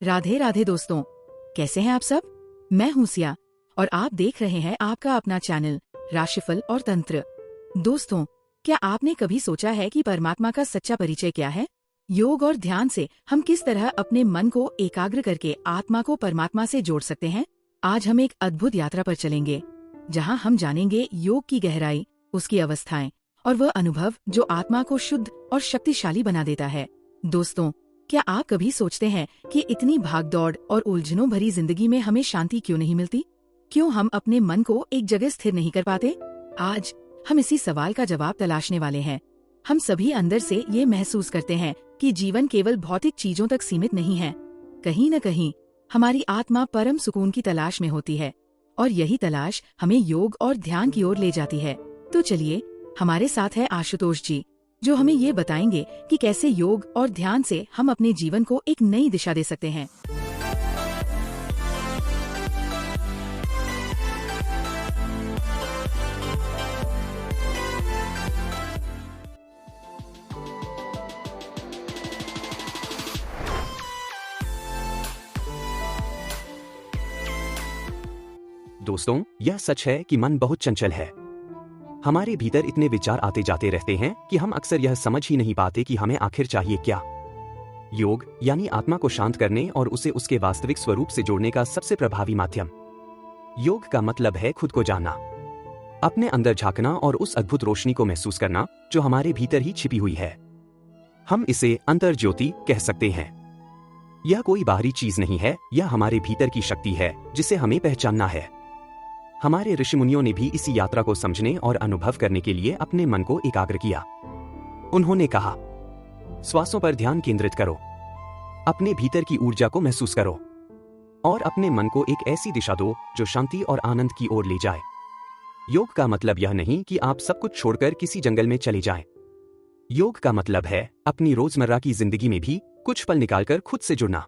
राधे राधे दोस्तों, कैसे हैं आप सब। मैं हूं सिया और आप देख रहे हैं आपका अपना चैनल राशिफल और तंत्र। दोस्तों, क्या आपने कभी सोचा है कि परमात्मा का सच्चा परिचय क्या है। योग और ध्यान से हम किस तरह अपने मन को एकाग्र करके आत्मा को परमात्मा से जोड़ सकते हैं। आज हम एक अद्भुत यात्रा पर चलेंगे, जहां हम जानेंगे योग की गहराई, उसकी अवस्थाएं और वह अनुभव जो आत्मा को शुद्ध और शक्तिशाली बना देता है। दोस्तों, क्या आप कभी सोचते हैं कि इतनी भागदौड़ और उलझनों भरी जिंदगी में हमें शांति क्यों नहीं मिलती? क्यों हम अपने मन को एक जगह स्थिर नहीं कर पाते? आज हम इसी सवाल का जवाब तलाशने वाले हैं। हम सभी अंदर से ये महसूस करते हैं कि जीवन केवल भौतिक चीजों तक सीमित नहीं है। कहीं न कहीं हमारी आत्मा परम सुकून की तलाश में होती है और यही तलाश हमें योग और ध्यान की ओर ले जाती है। तो चलिए, हमारे साथ है आशुतोष जी, जो हमें ये बताएंगे कि कैसे योग और ध्यान से हम अपने जीवन को एक नई दिशा दे सकते हैं। दोस्तों, यह सच है कि मन बहुत चंचल है। हमारे भीतर इतने विचार आते जाते रहते हैं कि हम अक्सर यह समझ ही नहीं पाते कि हमें आखिर चाहिए क्या। योग यानी आत्मा को शांत करने और उसे उसके वास्तविक स्वरूप से जोड़ने का सबसे प्रभावी माध्यम। योग का मतलब है खुद को जानना, अपने अंदर झांकना और उस अद्भुत रोशनी को महसूस करना जो हमारे भीतर ही छिपी हुई है। हम इसे अंतर ज्योति कह सकते हैं। यह कोई बाहरी चीज नहीं है, यह हमारे भीतर की शक्ति है जिसे हमें पहचानना है। हमारे ऋषि मुनियों ने भी इसी यात्रा को समझने और अनुभव करने के लिए अपने मन को एकाग्र किया। उन्होंने कहा, श्वासों पर ध्यान केंद्रित करो, अपने भीतर की ऊर्जा को महसूस करो और अपने मन को एक ऐसी दिशा दो जो शांति और आनंद की ओर ले जाए। योग का मतलब यह नहीं कि आप सब कुछ छोड़कर किसी जंगल में चले जाएं। योग का मतलब है अपनी रोजमर्रा की जिंदगी में भी कुछ पल निकालकर खुद से जुड़ना।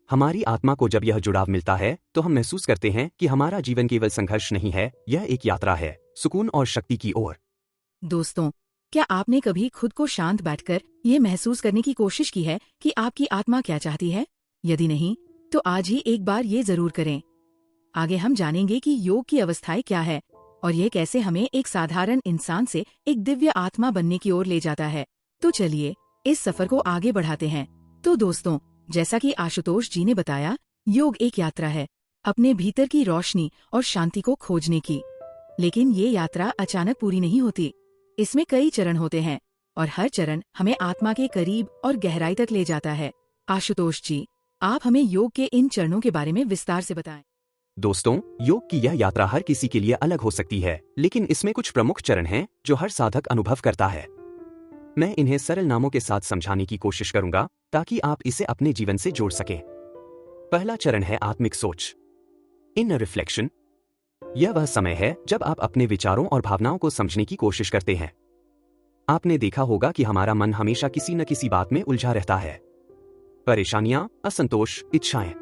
हमारी आत्मा को जब यह जुड़ाव मिलता है तो हम महसूस करते हैं कि हमारा जीवन केवल संघर्ष नहीं है, यह एक यात्रा है सुकून और शक्ति की ओर। दोस्तों, क्या आपने कभी खुद को शांत बैठकर ये महसूस करने की कोशिश की है कि आपकी आत्मा क्या चाहती है? यदि नहीं, तो आज ही एक बार ये जरूर करें। आगे हम जानेंगे कि योग की अवस्थाएं क्या है और ये कैसे हमें एक साधारण इंसान से एक दिव्य आत्मा बनने की ओर ले जाता है। तो चलिए, इस सफर को आगे बढ़ाते हैं। तो दोस्तों, जैसा कि आशुतोष जी ने बताया, योग एक यात्रा है अपने भीतर की रोशनी और शांति को खोजने की। लेकिन ये यात्रा अचानक पूरी नहीं होती। इसमें कई चरण होते हैं और हर चरण हमें आत्मा के करीब और गहराई तक ले जाता है। आशुतोष जी, आप हमें योग के इन चरणों के बारे में विस्तार से बताएं। दोस्तों, योग की यह यात्रा हर किसी के लिए अलग हो सकती है, लेकिन इसमें कुछ प्रमुख चरण हैं जो हर साधक अनुभव करता है। मैं इन्हें सरल नामों के साथ समझाने की कोशिश करूंगा ताकि आप इसे अपने जीवन से जोड़ सकें। पहला चरण है आत्मिक सोच, इनर रिफ्लेक्शन। यह वह समय है जब आप अपने विचारों और भावनाओं को समझने की कोशिश करते हैं। आपने देखा होगा कि हमारा मन हमेशा किसी न किसी बात में उलझा रहता है, परेशानियां, असंतोष, इच्छाएं।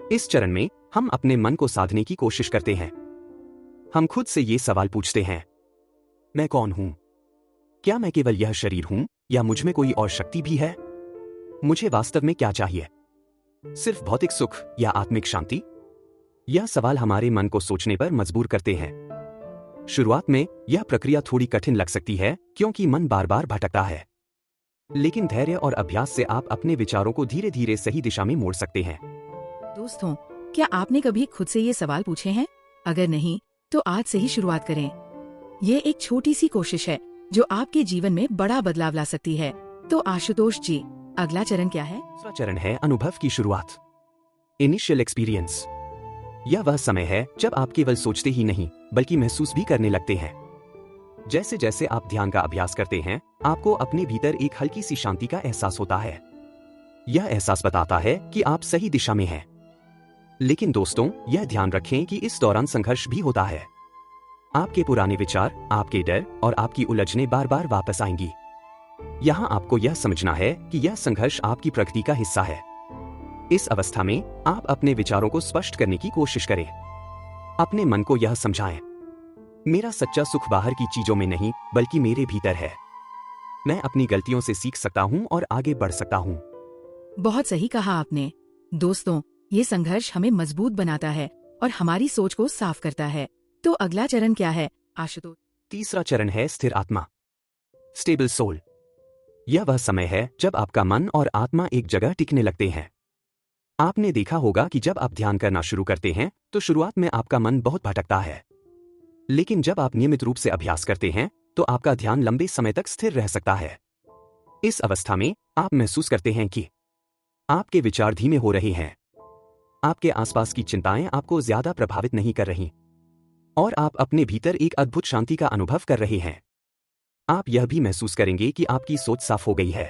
इस चरण में हम अपने मन को साधने की कोशिश करते हैं। हम खुद से ये सवाल पूछते हैं, मैं कौन हूं? क्या मैं केवल यह शरीर हूं या मुझ में कोई और शक्ति भी है? मुझे वास्तव में क्या चाहिए, सिर्फ भौतिक सुख या आत्मिक शांति? यह सवाल हमारे मन को सोचने पर मजबूर करते हैं। शुरुआत में यह प्रक्रिया थोड़ी कठिन लग सकती है क्योंकि मन बार बार भटकता है, लेकिन धैर्य और अभ्यास से आप अपने विचारों को धीरे धीरे सही दिशा में मोड़ सकते हैं। दोस्तों, क्या आपने कभी खुद से ये सवाल पूछे हैं? अगर नहीं, तो आज से ही शुरुआत करें। ये एक छोटी सी कोशिश है जो आपके जीवन में बड़ा बदलाव ला सकती है। तो आशुतोष जी, अगला चरण क्या है? दूसरा चरण है अनुभव की शुरुआत, इनिशियल एक्सपीरियंस। यह वह समय है जब आप केवल सोचते ही नहीं बल्कि महसूस भी करने लगते हैं। जैसे जैसे आप ध्यान का अभ्यास करते हैं, आपको अपने भीतर एक हल्की सी शांति का एहसास होता है। यह एहसास बताता है कि आप सही दिशा में हैं। लेकिन दोस्तों, यह ध्यान रखें कि इस दौरान संघर्ष भी होता है। आपके पुराने विचार, आपके डर और आपकी उलझनें बार बार वापस आएंगी। यहां आपको यह समझना है कि यह संघर्ष आपकी प्रकृति का हिस्सा है। इस अवस्था में आप अपने विचारों को स्पष्ट करने की कोशिश करें। अपने मन को यह समझाएं, मेरा सच्चा सुख बाहर की चीजों में नहीं बल्कि मेरे भीतर है। मैं अपनी गलतियों से सीख सकता हूं और आगे बढ़ सकता हूं। बहुत सही कहा आपने। दोस्तों, ये संघर्ष हमें मजबूत बनाता है और हमारी सोच को साफ करता है। तो अगला चरण क्या है, आशुतोष? तीसरा चरण है स्थिर आत्मा, स्टेबल सोल। यह वह समय है जब आपका मन और आत्मा एक जगह टिकने लगते हैं। आपने देखा होगा कि जब आप ध्यान करना शुरू करते हैं तो शुरुआत में आपका मन बहुत भटकता है, लेकिन जब आप नियमित रूप से अभ्यास करते हैं तो आपका ध्यान लंबे समय तक स्थिर रह सकता है। इस अवस्था में आप महसूस करते हैं कि आपके विचार धीमे हो रहे हैं, आपके आसपास की चिंताएं आपको ज्यादा प्रभावित नहीं कर रही और आप अपने भीतर एक अद्भुत शांति का अनुभव कर रहे हैं। आप यह भी महसूस करेंगे कि आपकी सोच साफ हो गई है,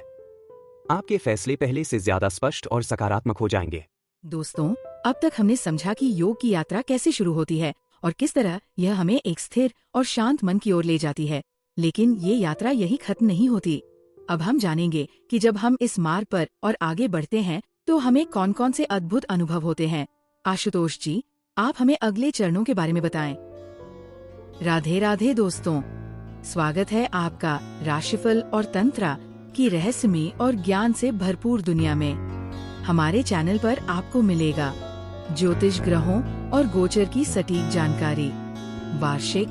आपके फैसले पहले से ज्यादा स्पष्ट और सकारात्मक हो जाएंगे। दोस्तों, अब तक हमने समझा कि योग की यात्रा कैसे शुरू होती है और किस तरह यह हमें एक स्थिर और शांत मन की ओर ले जाती है। लेकिन ये यात्रा यही खत्म नहीं होती। अब हम जानेंगे कि जब हम इस मार्ग पर और आगे बढ़ते हैं तो हमें कौन कौन से अद्भुत अनुभव होते हैं। आशुतोष जी, आप हमें अगले चरणों के बारे में बताएं। राधे राधे दोस्तों, स्वागत है आपका राशिफल और तंत्र की रहस्यमय और ज्ञान से भरपूर दुनिया में। हमारे चैनल पर आपको मिलेगा ज्योतिष ग्रहों और गोचर की सटीक जानकारी, वार्षिक,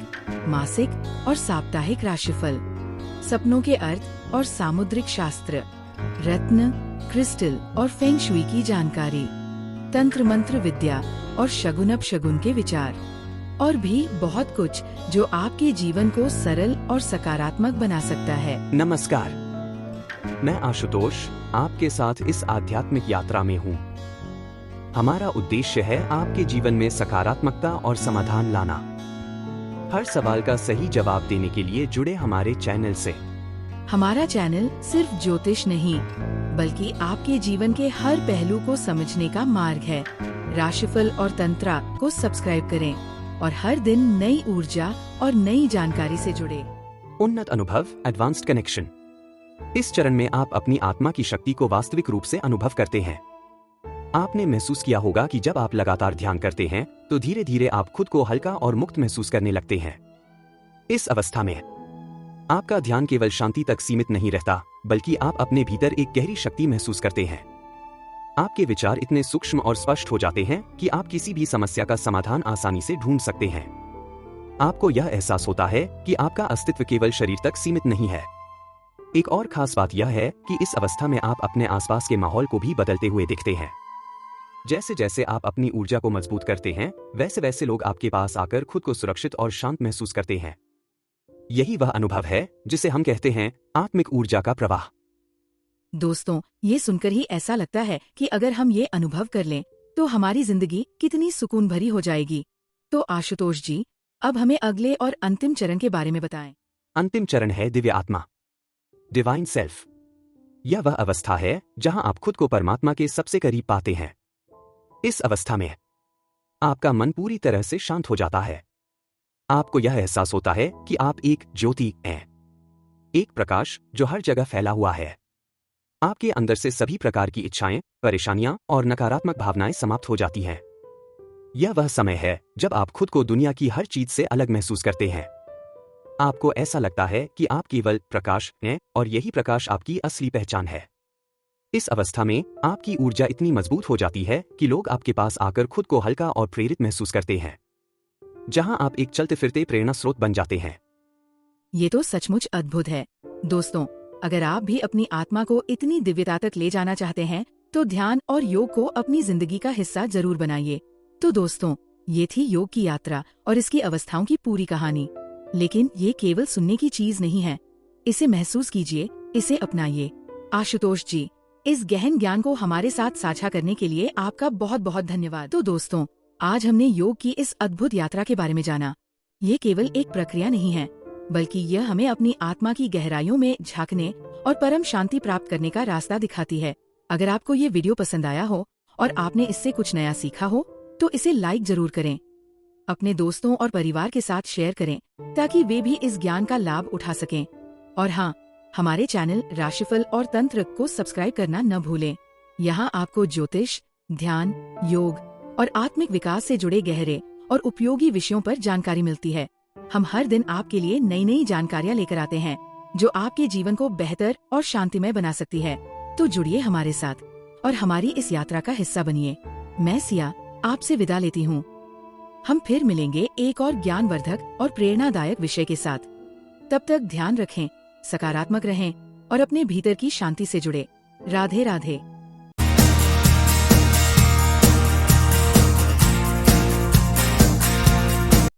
मासिक और साप्ताहिक राशिफल, सपनों के अर्थ और सामुद्रिक शास्त्र, रत्न, क्रिस्टल और फेंग शुई की जानकारी, तंत्र मंत्र विद्या और शगुन अपशगुन के विचार, और भी बहुत कुछ जो आपके जीवन को सरल और सकारात्मक बना सकता है। नमस्कार, मैं आशुतोष आपके साथ इस आध्यात्मिक यात्रा में हूँ। हमारा उद्देश्य है आपके जीवन में सकारात्मकता और समाधान लाना। हर सवाल का सही जवाब देने के लिए जुड़े हमारे चैनल से। हमारा चैनल सिर्फ ज्योतिष नहीं, बल्कि आपके जीवन के हर पहलू को समझने का मार्ग है। राशिफल और तंत्र को सब्सक्राइब करें और हर दिन नई ऊर्जा और नई जानकारी से जुड़े। उन्नत अनुभव, एडवांस्ड कनेक्शन। इस चरण में आप अपनी आत्मा की शक्ति को वास्तविक रूप से अनुभव करते हैं। आपने महसूस किया होगा कि जब आप लगातार ध्यान करते हैं तो धीरे धीरे आप खुद को हल्का और मुक्त महसूस करने लगते हैं। इस अवस्था में आपका ध्यान केवल शांति तक सीमित नहीं रहता, बल्कि आप अपने भीतर एक गहरी शक्ति महसूस करते हैं। आपके विचार इतने सूक्ष्म और स्पष्ट हो जाते हैं कि आप किसी भी समस्या का समाधान आसानी से ढूंढ सकते हैं। आपको यह एहसास होता है कि आपका अस्तित्व केवल शरीर तक सीमित नहीं है। एक और खास बात यह है कि इस अवस्था में आप अपने आसपास के माहौल को भी बदलते हुए देखते हैं। जैसे जैसे आप अपनी ऊर्जा को मजबूत करते हैं, वैसे वैसे लोग आपके पास आकर खुद को सुरक्षित और शांत महसूस करते हैं। यही वह अनुभव है जिसे हम कहते हैं आत्मिक ऊर्जा का प्रवाह। दोस्तों, ये सुनकर ही ऐसा लगता है कि अगर हम ये अनुभव कर लें तो हमारी जिंदगी कितनी सुकून भरी हो जाएगी। तो आशुतोष जी, अब हमें अगले और अंतिम चरण के बारे में बताएं। अंतिम चरण है दिव्य आत्मा, डिवाइन सेल्फ। यह वह अवस्था है जहां आप खुद को परमात्मा के सबसे करीब पाते हैं। इस अवस्था में आपका मन पूरी तरह से शांत हो जाता है। आपको यह एहसास होता है कि आप एक ज्योति हैं, एक प्रकाश जो हर जगह फैला हुआ है। आपके अंदर से सभी प्रकार की इच्छाएं, परेशानियां और नकारात्मक भावनाएं समाप्त हो जाती हैं। यह वह समय है जब आप खुद को दुनिया की हर चीज से अलग महसूस करते हैं। आपको ऐसा लगता है कि आप केवल प्रकाश हैं और यही प्रकाश आपकी असली पहचान है। इस अवस्था में आपकी ऊर्जा इतनी मजबूत हो जाती है कि लोग आपके पास आकर खुद को हल्का और प्रेरित महसूस करते हैं, जहां आप एक चलते फिरते प्रेरणा स्रोत बन जाते हैं। ये तो सचमुच अद्भुत है। दोस्तों, अगर आप भी अपनी आत्मा को इतनी दिव्यता तक ले जाना चाहते हैं तो ध्यान और योग को अपनी जिंदगी का हिस्सा जरूर बनाइए। तो दोस्तों, ये थी योग की यात्रा और इसकी अवस्थाओं की पूरी कहानी। लेकिन ये केवल सुनने की चीज नहीं है, इसे महसूस कीजिए, इसे अपनाइए। आशुतोष जी, इस गहन ज्ञान को हमारे साथ साझा करने के लिए आपका बहुत बहुत धन्यवाद। तो दोस्तों, आज हमने योग की इस अद्भुत यात्रा के बारे में जाना। ये केवल एक प्रक्रिया नहीं है, बल्कि यह हमें अपनी आत्मा की गहराइयों में झांकने और परम शांति प्राप्त करने का रास्ता दिखाती है। अगर आपको ये वीडियो पसंद आया हो और आपने इससे कुछ नया सीखा हो तो इसे लाइक जरूर करें, अपने दोस्तों और परिवार के साथ शेयर करें ताकि वे भी इस ज्ञान का लाभ उठा सकें। और हाँ, हमारे चैनल राशिफल और तंत्र को सब्सक्राइब करना न भूलें। यहाँ आपको ज्योतिष, ध्यान, योग और आत्मिक विकास से जुड़े गहरे और उपयोगी विषयों पर जानकारी मिलती है। हम हर दिन आपके लिए नई नई जानकारियाँ लेकर आते हैं जो आपके जीवन को बेहतर और शांतिमय बना सकती है। तो जुड़िए हमारे साथ और हमारी इस यात्रा का हिस्सा बनिए। मैं सिया आपसे विदा लेती हूँ। हम फिर मिलेंगे एक और ज्ञानवर्धक और प्रेरणादायक विषय के साथ। तब तक ध्यान रखें, सकारात्मक रहें और अपने भीतर की शांति से जुड़े। राधे राधे।